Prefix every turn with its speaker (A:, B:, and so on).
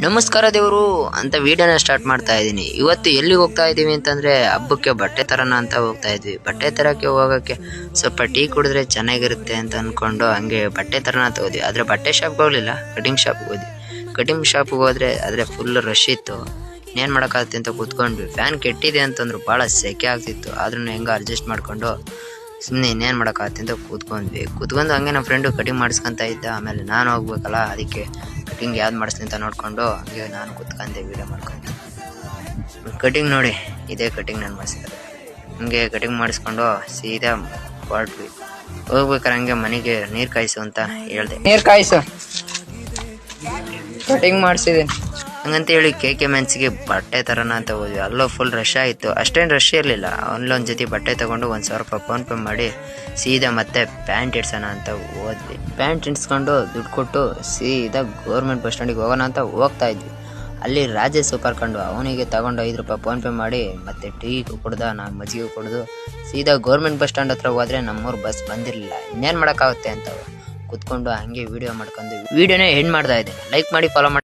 A: ನಮಸ್ಕಾರ ದೇವರು ಅಂತ ವಿಡಿಯೋನ ಸ್ಟಾರ್ಟ್ ಮಾಡ್ತಾ ಇದ್ದೀನಿ. ಇವತ್ತು ಎಲ್ಲಿಗೆ ಹೋಗ್ತಾ ಇದ್ದೀವಿ ಅಂತಂದ್ರೆ ಹಬ್ಬಕ್ಕೆ ಬಟ್ಟೆ ತರನ ಅಂತ ಹೋಗ್ತಾ ಇದ್ವಿ. ಬಟ್ಟೆ ತರಕ್ಕೆ ಹೋಗೋಕ್ಕೆ ಸ್ವಲ್ಪ ಟೀ ಕುಡಿದ್ರೆ ಚೆನ್ನಾಗಿರುತ್ತೆ ಅಂತ ಅನ್ಕೊಂಡು ಹಂಗೆ ಬಟ್ಟೆ ತರನ ಅಂತ ಹೋದ್ವಿ. ಆದ್ರೆ ಬಟ್ಟೆ ಶಾಪ್ಗೆ ಹೋಗ್ಲಿಲ್ಲ, ಕಟಿಂಗ್ ಶಾಪ್ಗೆ ಹೋದ್ವಿ. ಕಟಿಂಗ್ ಶಾಪ್ಗೆ ಹೋದ್ರೆ ಆದ್ರೆ ಫುಲ್ ರಶ್ ಇತ್ತು. ಇನ್ನೇನ್ ಮಾಡೋಕ್ಕಾಗುತ್ತೆ ಅಂತ ಕೂತ್ಕೊಂಡ್ವಿ. ಫ್ಯಾನ್ ಕೆಟ್ಟಿದೆ ಅಂತಂದ್ರು ಭಾಳ ಸೆಕೆ ಆಗ್ತಿತ್ತು. ಆದ್ರೂ ಹೆಂಗ ಅಡ್ಜಸ್ಟ್ ಮಾಡ್ಕೊಂಡು ಸುಮ್ಮನೆ ಇನ್ನೇನು ಮಾಡೋಕ್ಕಾಗುತ್ತೆ ಅಂತ ಕೂತ್ಕೊಂಡು ಹಂಗೆ ನಮ್ಮ ಫ್ರೆಂಡು ಕಟಿಂಗ್ ಮಾಡಿಸ್ಕೊಂತ ಇದ್ದ. ಆಮೇಲೆ ನಾನು ಹೋಗ್ಬೇಕಲ್ಲ, ಅದಕ್ಕೆ ಕಟಿಂಗ್ ಯಾವ್ದು ಮಾಡಿಸ್ತೀನಿ ಅಂತ ನೋಡ್ಕೊಂಡು ಹಂಗೆ ನಾನು ಕೂತ್ಕೊಂಡೆ ವೀಡಿಯೋ ಮಾಡ್ಕೊಂಡು. ಕಟಿಂಗ್ ನೋಡಿ, ಇದೇ ಕಟಿಂಗ್ ನಾನು ಮಾಡಿಸಿದೆ. ಹಂಗೆ ಕಟಿಂಗ್ ಮಾಡಿಸ್ಕೊಂಡು ಸೀದಾ ಹೊರಟ್ವಿ. ಹೋಗ್ಬೇಕಾರೆ ಹಂಗೆ ಮನೆಗೆ ನೀರು ಕಾಯಿಸು ಅಂತ ಹೇಳ್ದೆ. ನೀರು ಕಾಯಿಸು, ಕಟಿಂಗ್ ಮಾಡಿಸಿದ್ದೀನಿ ಹಂಗಂತ ಹೇಳಿ ಕೆ ಮೆನ್ಸಿಗೆ ಬಟ್ಟೆ ತರೋಣ ಅಂತ ಹೋದ್ವಿ. ಅಲ್ಲೋ ಫುಲ್ ರಶ್ ಆಯಿತು. ಅಷ್ಟೇನು ರಶ್ ಇರಲಿಲ್ಲ. ಅಲ್ಲೊಂದು ಜೊತೆ ಬಟ್ಟೆ ತೊಗೊಂಡು 1,000 ರೂಪಾಯಿ ಫೋನ್ಪೇ ಮಾಡಿ ಸೀದಾ ಮತ್ತೆ ಪ್ಯಾಂಟ್ ಇಡ್ಸೋಣ ಅಂತ ಹೋದ್ವಿ. ಪ್ಯಾಂಟ್ ಇಡ್ಸ್ಕೊಂಡು ದುಡ್ಡು ಕೊಟ್ಟು ಸೀದಾ ಗೌರ್ಮೆಂಟ್ ಬಸ್ ಸ್ಟ್ಯಾಂಡಿಗೆ ಹೋಗೋಣ ಅಂತ ಹೋಗ್ತಾ ಇದ್ವಿ. ಅಲ್ಲಿ ರಾಜೇಶ್ ಕರ್ಕೊಂಡು ಅವನಿಗೆ ತಗೊಂಡು 5 ರೂಪಾಯಿ ಫೋನ್ಪೇ ಮಾಡಿ ಮತ್ತೆ ಟೀ ಕುಡ್ದ, ನಾನು ಮಜ್ಜಿಗೆ ಕುಡ್ದು ಸೀದಾ ಗೌರ್ಮೆಂಟ್ ಬಸ್ ಸ್ಟ್ಯಾಂಡ್ ಹತ್ರ ಹೋದ್ರೆ ನಮ್ಮೂರು ಬಸ್ ಬಂದಿರಲಿಲ್ಲ. ಇನ್ನೇನು ಮಾಡೋಕ್ಕಾಗುತ್ತೆ ಅಂತ ಕೂತ್ಕೊಂಡು ಹಂಗೆ ವೀಡಿಯೋ ಮಾಡ್ಕೊಂಡು ವೀಡಿಯೋನೇ ಎಂಡ್ ಮಾಡ್ತಾ ಇದ್ದೆ. ಲೈಕ್ ಮಾಡಿ, ಫಾಲೋ ಮಾಡಿ.